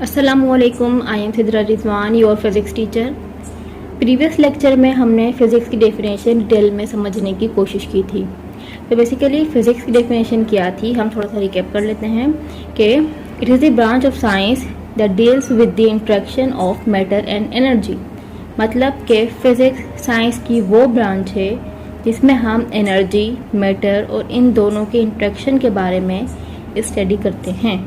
अस्सलामुअलैकुम, I am Sidra Rizwan, your physics teacher. Previous lecture में हमने फ़िज़िक्स की डेफिनेशन डिटेल में समझने की कोशिश की थी। तो बेसिकली फ़िज़िक्स की डेफिनेशन क्या थी, हम थोड़ा सा रिकैप कर लेते हैं कि it is the branch of science that deals with the interaction of matter and energy. मतलब कि फ़िज़िक्स साइंस की वो ब्रांच है जिसमें हम एनर्जी, मैटर और इन दोनों के इंट्रैक्शन के बारे में स्टडी करते हैं।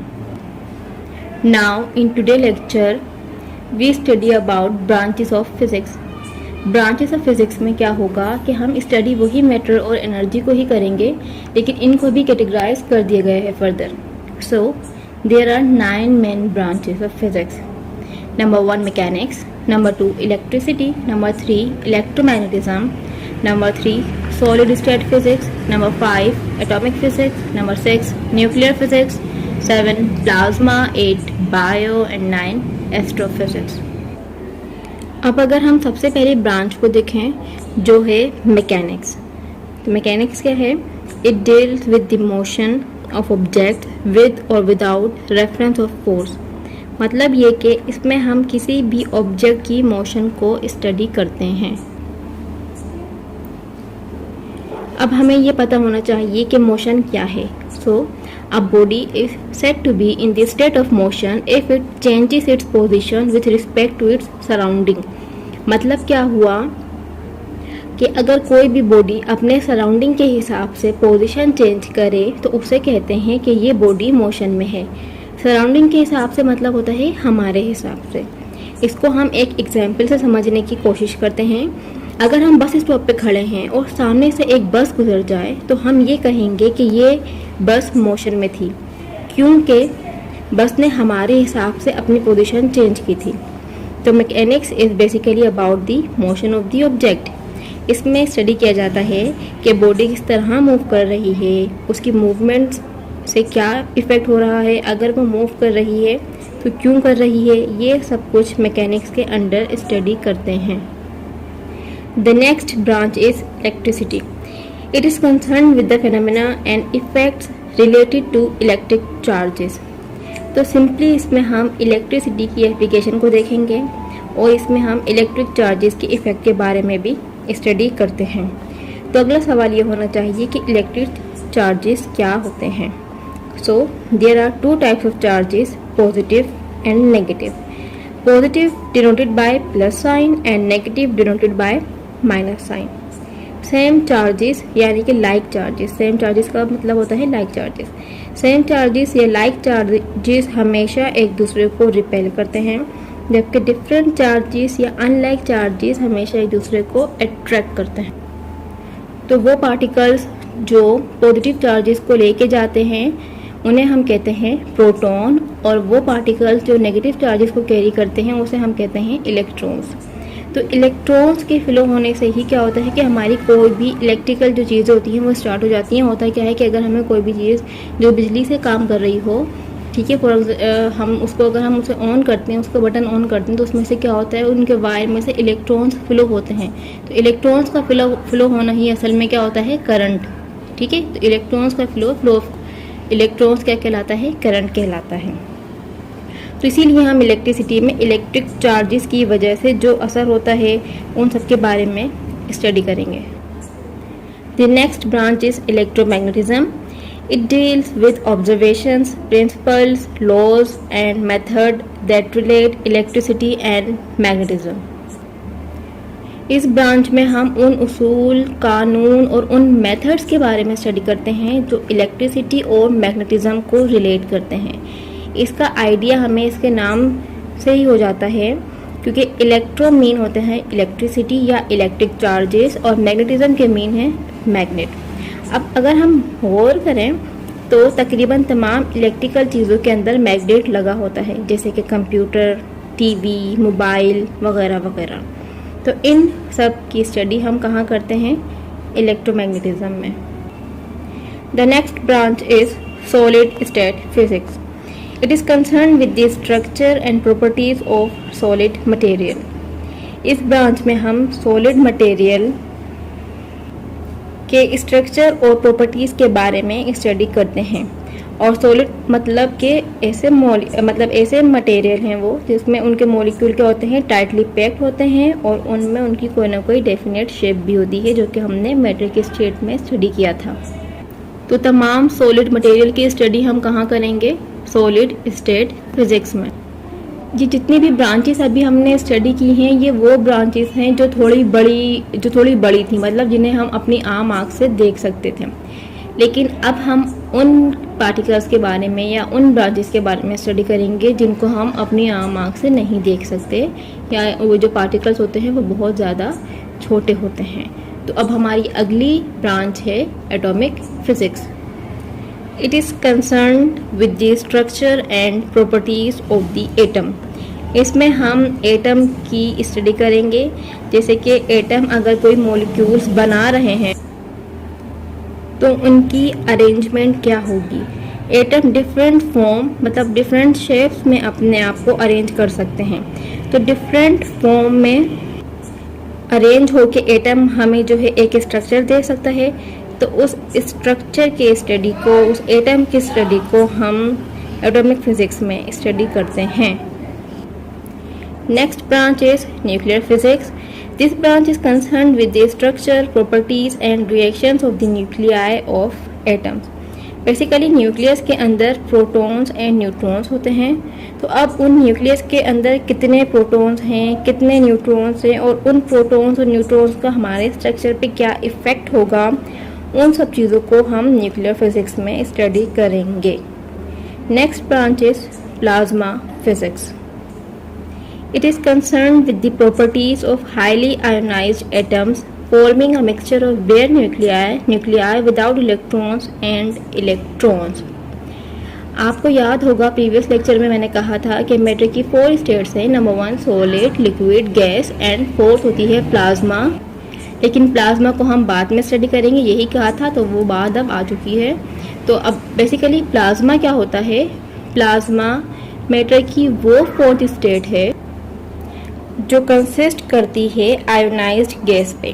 Now in today's lecture we study about branches of physics. Branches of physics में क्या होगा कि हम स्टडी वही मैटर और एनर्जी को ही करेंगे, लेकिन इनको भी कैटेगराइज कर दिया गया है further. So there are 9 main branches of physics. Number 1 mechanics, number 2 electricity, number 3 electromagnetism, number 3 solid state physics, number 5 atomic physics, number 6 nuclear physics, 7 plasma, 8 bio and 9 astrophysics. अब अगर हम सबसे पहले ब्रांच को देखें जो है मैकेनिक्स, तो मैकेनिक्स क्या है? It deals with the motion of object with और विदाउट रेफरेंस ऑफ फोर्स। मतलब ये कि इसमें हम किसी भी ऑब्जेक्ट की मोशन को स्टडी करते हैं। अब हमें ये पता होना चाहिए कि मोशन क्या है। सो a body is said to be in the state of motion if it changes its position with respect to its surrounding। मतलब क्या हुआ कि अगर कोई भी बॉडी अपने सराउंडिंग के हिसाब से पोजीशन चेंज करे तो उसे कहते हैं कि ये बॉडी मोशन में है। सराउंडिंग के हिसाब से मतलब होता है हमारे हिसाब से। इसको हम एक एग्जाम्पल से समझने की कोशिश करते हैं। अगर हम बस स्टॉप पे खड़े हैं और सामने से एक बस गुजर जाए तो हम ये कहेंगे कि ये बस मोशन में थी, क्योंकि बस ने हमारे हिसाब से अपनी पोजीशन चेंज की थी। तो mechanics is basically about the motion of the object. इसमें स्टडी किया जाता है कि बॉडी किस तरह मूव कर रही है, उसकी मूवमेंट से क्या इफ़ेक्ट हो रहा है, अगर वो मूव कर रही है तो क्यों कर रही है, ये सब कुछ मैकेनिक्स के अंडर स्टडी करते हैं। The next branch is electricity. It is concerned with the phenomena and effects related to electric charges. तो सिंपली इसमें हम इलेक्ट्रिसिटी की एप्लीकेशन को देखेंगे और इसमें हम इलेक्ट्रिक चार्जेस के इफ़ेक्ट के बारे में भी स्टडी करते हैं। तो अगला सवाल ये होना चाहिए कि इलेक्ट्रिक चार्जेस क्या होते हैं। So there are 2 types of charges, positive and negative. Positive denoted by plus sign and negative denoted by minus sign. Same charges यानी कि लाइक चार्जेस, सेम चार्जेस का मतलब होता है लाइक चार्जेस। सेम चार्जेस या लाइक चार्जेस हमेशा एक दूसरे को रिपेल करते हैं, जबकि डिफरेंट चार्जेस या अनलाइक चार्जेस हमेशा एक दूसरे को अट्रैक्ट करते हैं। तो वो पार्टिकल्स जो पॉजिटिव चार्जेस को लेके जाते हैं उन्हें हम कहते हैं प्रोटॉन, और वो पार्टिकल्स जो नेगेटिव चार्जेस को कैरी करते हैं उसे हम कहते हैं इलेक्ट्रॉन्स। तो इलेक्ट्रॉन्स के फ्लो होने से ही क्या होता है कि हमारी कोई भी इलेक्ट्रिकल जो चीज़ें होती हैं वो स्टार्ट हो जाती हैं। होता क्या है कि अगर हमें कोई भी चीज़ जो बिजली से काम कर रही हो, ठीक है, हम उसको अगर हम उसे ऑन करते हैं, उसको बटन ऑन करते हैं, तो उसमें से क्या होता है, उनके वायर में से इलेक्ट्रॉन्स फ्लो होते हैं। तो इलेक्ट्रॉन्स का फ्लो होना ही असल में क्या होता है, करंट। ठीक है, तो इलेक्ट्रॉन्स का फ्लो इलेक्ट्रॉन्स क्या कहलाता है, करंट कहलाता है। तो इसीलिए हम इलेक्ट्रिसिटी में इलेक्ट्रिक चार्जेस की वजह से जो असर होता है उन सब के बारे में स्टडी करेंगे। The next branch is electromagnetism. It deals with observations, principles, laws and method that relate electricity and magnetism. इस ब्रांच में हम उन उसूल, कानून और उन मेथड्स के बारे में स्टडी करते हैं जो इलेक्ट्रिसिटी और मैग्नेटिज्म को रिलेट करते हैं। इसका आइडिया हमें इसके नाम से ही हो जाता है, क्योंकि इलेक्ट्रो मीन होते हैं इलेक्ट्रिसिटी या इलेक्ट्रिक चार्जेस और मैग्नेटिज्म के मीन है मैग्नेट। अब अगर हम गौर करें तो तकरीबन तमाम इलेक्ट्रिकल चीज़ों के अंदर मैग्नेट लगा होता है, जैसे कि कंप्यूटर, टीवी, मोबाइल वगैरह वगैरह। तो इन सब की स्टडी हम कहाँ करते हैं, इलेक्ट्रोमैग्नेटिज्म में। The next branch is solid state physics. It is concerned with the structure and properties of solid material. इस ब्रांच में हम सॉलिड मटेरियल के स्ट्रक्चर और प्रॉपर्टीज़ के बारे में स्टडी करते हैं और सॉलिड मतलब कि ऐसे ऐसे मटेरियल हैं वो जिसमें उनके मॉलिक्यूल क्या होते हैं, टाइटली पैक्ड होते हैं और उनमें उनकी कोई ना कोई डेफिनेट शेप भी होती है, जो कि हमने मैटर के स्टेट में स्टडी किया था। तो तमाम सॉलिड मटेरियल की स्टडी हम कहाँ करेंगे, सॉलिड स्टेट फिजिक्स में। ये जितनी भी ब्रांचेस अभी हमने स्टडी की हैं ये वो ब्रांचेस हैं जो थोड़ी बड़ी थी, मतलब जिन्हें हम अपनी आम आँख से देख सकते थे। लेकिन अब हम उन पार्टिकल्स के बारे में या उन ब्रांचेस के बारे में स्टडी करेंगे जिनको हम अपनी आम आँख से नहीं देख सकते, या वो जो पार्टिकल्स होते हैं वो बहुत ज़्यादा छोटे होते हैं। तो अब हमारी अगली ब्रांच है atomic physics. It is concerned with the structure and properties of the atom. इसमें हम एटम की स्टडी करेंगे, जैसे कि एटम अगर कोई मॉलिक्यूल्स बना रहे हैं तो उनकी अरेंजमेंट क्या होगी। एटम डिफरेंट फॉर्म मतलब डिफरेंट शेप्स में अपने आप को अरेंज कर सकते हैं। तो डिफरेंट फॉर्म में अरेंज होके एटम हमें जो है एक स्ट्रक्चर दे सकता है। तो उस स्ट्रक्चर के स्टडी को, उस एटम की स्टडी को हम एटॉमिक फिजिक्स में स्टडी करते हैं। Next branch is nuclear physics. This branch is concerned with the structure, properties and reactions of the nuclei of atoms. Basically nucleus के अंदर प्रोटॉन्स एंड न्यूट्रॉन्स होते हैं। तो अब उन न्यूक्लियस के अंदर कितने प्रोटॉन्स हैं, कितने न्यूट्रॉन्स हैं और उन प्रोटॉन्स और न्यूट्रॉन्स का हमारे स्ट्रक्चर पे क्या इफ़ेक्ट होगा, उन सब चीज़ों को हम न्यूक्लियर फिजिक्स में स्टडी करेंगे। Next branch is plasma physics. It is concerned with the properties of highly ionized atoms forming a mixture of bare nuclei without electrons and electrons. आपको याद होगा प्रीवियस लेक्चर में मैंने कहा था कि मैटर की 4 स्टेट्स हैं। Number 1 solid, liquid, gas and 4th होती है प्लाज्मा। लेकिन प्लाज्मा को हम बाद में स्टडी करेंगे, यही कहा था, तो वो बात अब आ चुकी है। तो अब बेसिकली प्लाज्मा क्या होता है, प्लाज्मा मैटर की वो 4th स्टेट है जो कंसिस्ट करती है आयोनाइज्ड गैस पे।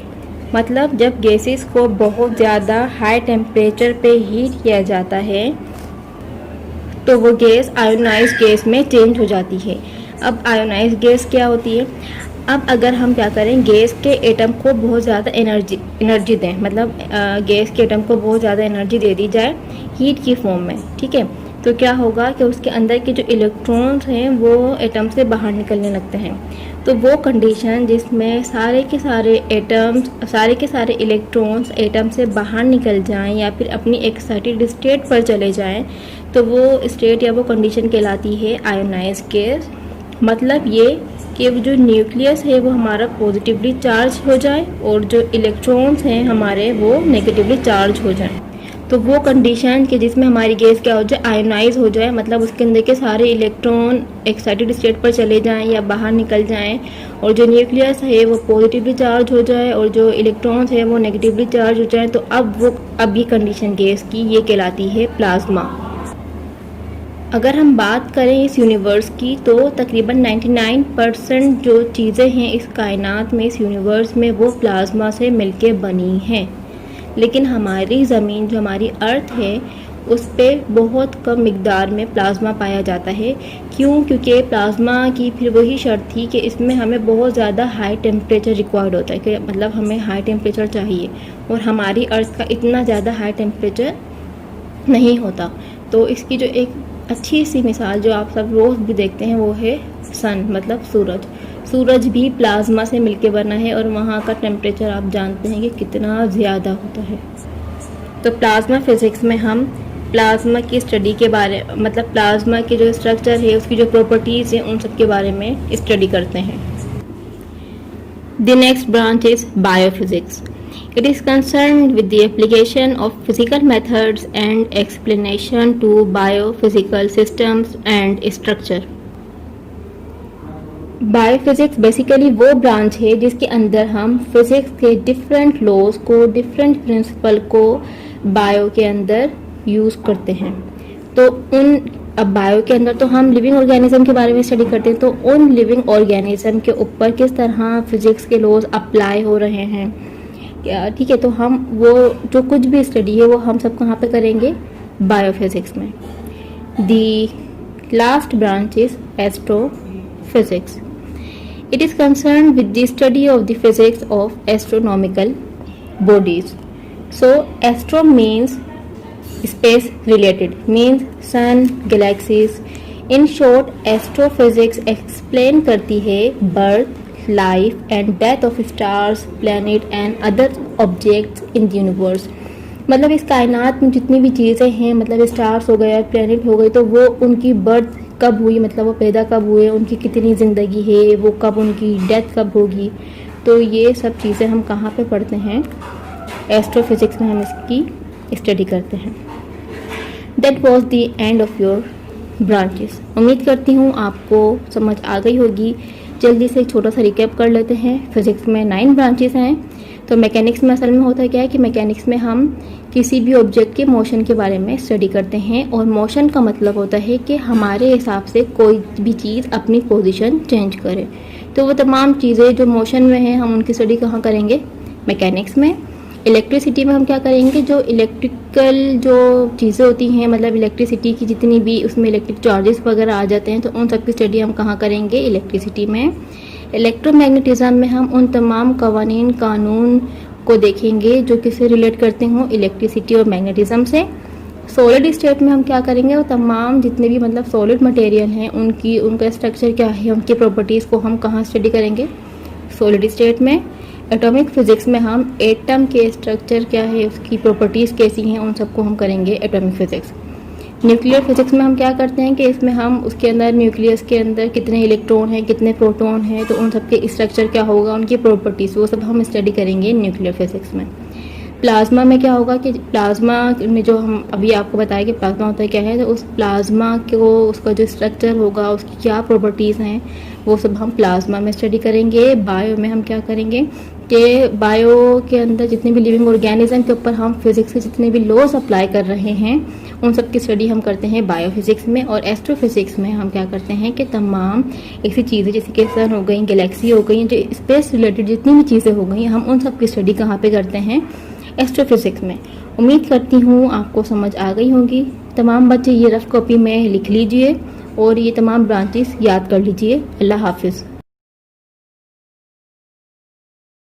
मतलब जब गैसेस को बहुत ज़्यादा हाई टेम्परेचर पे हीट किया जाता है तो वो गैस आयोनाइज्ड गैस में चेंज हो जाती है। अब आयोनाइज्ड गैस क्या होती है, अब अगर हम क्या करें, गैस के एटम को बहुत ज़्यादा एनर्जी दें, मतलब गैस के एटम को बहुत ज़्यादा एनर्जी दे दी जाए हीट की फॉर्म में, ठीक है, तो क्या होगा कि उसके अंदर के जो इलेक्ट्रॉन्स हैं वो एटम से बाहर निकलने लगते हैं। तो वो कंडीशन जिसमें सारे के सारे इलेक्ट्रॉन्स एटम से बाहर निकल जाएं या फिर अपनी एक्साइटेड स्टेट पर चले जाएं, तो वो स्टेट या वो कंडीशन कहलाती है आयोनाइज्ड गैस। मतलब ये कि जो न्यूक्लियस है वो हमारा पॉजिटिवली चार्ज हो जाए और जो इलेक्ट्रॉन्स हैं हमारे वो नेगेटिवली चार्ज हो जाएं। तो वो कंडीशन कि जिसमें हमारी गैस क्या हो जाए, आयोनाइज हो जाए, मतलब उसके अंदर के सारे इलेक्ट्रॉन एक्साइटेड स्टेट पर चले जाएं या बाहर निकल जाएं और जो न्यूक्लियस है वो पॉजिटिवली चार्ज हो जाए और जो इलेक्ट्रॉन्स है वो नेगेटिवली चार्ज हो जाए, तो अब ये कंडीशन गैस की ये कहलाती है प्लाज्मा। अगर हम बात करें इस यूनिवर्स की तो तकरीबन 99% जो चीज़ें हैं इस कायनात में, इस यूनिवर्स में, वो प्लाज्मा से मिलके बनी हैं। लेकिन हमारी ज़मीन जो हमारी अर्थ है उस पर बहुत कम मिकदार में प्लाज्मा पाया जाता है। क्यों? क्योंकि प्लाज्मा की फिर वही शर्त थी कि इसमें हमें बहुत ज़्यादा हाई टेम्परेचर रिक्वायर्ड होता है, कि मतलब हमें हाई टेम्परेचर चाहिए और हमारी अर्थ का इतना ज़्यादा हाई टेम्परेचर नहीं होता। तो इसकी जो एक अच्छी सी मिसाल जो आप सब रोज़ भी देखते हैं वो है सन, मतलब सूरज भी प्लाज्मा से मिलके बना है और वहाँ का टेम्परेचर आप जानते हैं कि कितना ज़्यादा होता है। तो प्लाज्मा फिज़िक्स में हम प्लाज्मा की स्टडी के बारे मतलब प्लाज्मा के जो स्ट्रक्चर है उसकी जो प्रॉपर्टीज़ हैं उन सब के बारे में स्टडी करते हैं। The next branch is biophysics. It is concerned with the application of physical methods and explanation to biophysical systems and structure. Biophysics basically वो ब्रांच है जिसके अंदर हम फिजिक्स के डिफरेंट लॉज को, डिफरेंट प्रिंसिपल को बायो के अंदर यूज़ करते हैं। तो अब बायो के अंदर तो हम लिविंग ऑर्गेनिज्म के बारे में स्टडी करते हैं, तो उन लिविंग ऑर्गेनिज्म के ऊपर किस तरह फिजिक्स के लॉज अप्लाई हो रहे हैं, ठीक है। तो हम वो जो कुछ भी स्टडी है वो हम सब कहाँ पे करेंगे, बायोफिजिक्स में। The last branch is astrophysics. It is concerned with the study of the physics of astronomical bodies. So astro means space related, means sun, galaxies. In short, astrophysics explain करती है birth, life and death of stars, planet and other objects in the universe. मतलब इस कायनात में जितनी भी चीज़ें हैं, मतलब स्टार्स हो गए, प्लैनेट हो गए, तो वो उनकी बर्थ कब हुई, मतलब वो पैदा कब हुए, उनकी कितनी ज़िंदगी है, वो कब उनकी डेथ कब होगी, तो ये सब चीज़ें हम कहाँ पे पढ़ते हैं, एस्ट्रोफिजिक्स में हम इसकी स्टडी करते हैं. That was the end of your branches. उम्मीद करती हूँ आपको समझ आ गई होगी. जल्दी से एक छोटा सा रिकैप कर लेते हैं. फिजिक्स में 9 ब्रांचेस हैं. तो मैकेनिक्स में असल में होता क्या है कि मैकेनिक्स में हम किसी भी ऑब्जेक्ट के मोशन के बारे में स्टडी करते हैं, और मोशन का मतलब होता है कि हमारे हिसाब से कोई भी चीज़ अपनी पोजीशन चेंज करे. तो वो तमाम चीज़ें जो मोशन में हैं हम उनकी स्टडी कहाँ करेंगे, मैकेनिक्स में. इलेक्ट्रिसिटी में हम क्या करेंगे, जो इलेक्ट्रिकल जो चीज़ें होती हैं, मतलब इलेक्ट्रिसिटी की जितनी भी उसमें इलेक्ट्रिक चार्जेस वगैरह आ जाते हैं, तो उन सब की स्टडी हम कहाँ करेंगे, इलेक्ट्रिसिटी में. इलेक्ट्रोमैग्नेटिज्म में हम उन तमाम कवानीन कानून को देखेंगे जो किससे रिलेट करते हों, इलेक्ट्रिसिटी और मैग्नेटिज्म से. सॉलिड स्टेट में हम क्या करेंगे, वो तमाम जितने भी मतलब सॉलिड मटेरियल हैं उनका स्ट्रक्चर क्या है, उनकी प्रॉपर्टीज़ को हम कहाँ स्टडी करेंगे, सॉलिड स्टेट में. एटॉमिक फिजिक्स में हम एटम के स्ट्रक्चर क्या है, उसकी प्रॉपर्टीज़ कैसी हैं, उन सबको हम करेंगे एटॉमिक फिजिक्स. न्यूक्लियर फिजिक्स में हम क्या करते हैं कि इसमें हम उसके अंदर न्यूक्लियस के अंदर कितने इलेक्ट्रॉन हैं, कितने प्रोटॉन हैं, तो उन सब के स्ट्रक्चर क्या होगा, उनकी प्रॉपर्टीज़, वो सब हम स्टडी करेंगे न्यूक्लियर फिजिक्स में. प्लाज्मा में क्या होगा कि प्लाज्मा में जो हम अभी आपको बताया कि प्लाज्मा होता है क्या है, तो उस प्लाज्मा को उसका जो स्ट्रक्चर होगा, उसकी क्या प्रॉपर्टीज़ हैं, वो सब हम प्लाज्मा में स्टडी करेंगे. बायो में हम क्या करेंगे कि बायो के अंदर जितने भी लिविंग ऑर्गेनिज्म के ऊपर हम फिजिक्स के जितने भी लॉज अप्लाई कर रहे हैं उन सब की स्टडी हम करते हैं बायोफिजिक्स में. और एस्ट्रोफिजिक्स में हम क्या करते हैं कि तमाम ऐसी चीज़ें जैसे कि सन हो गई, गैलेक्सी हो गई, जो स्पेस रिलेटेड जितनी भी चीज़ें हो गई, हम उन सब की स्टडी कहाँ पे करते हैं, एस्ट्रोफिजिक्स में. उम्मीद करती हूँ आपको समझ आ गई होगी. तमाम बच्चे ये रफ कॉपी में लिख लीजिए और ये तमाम ब्रांचेस याद कर लीजिए. अल्लाह हाफिज़.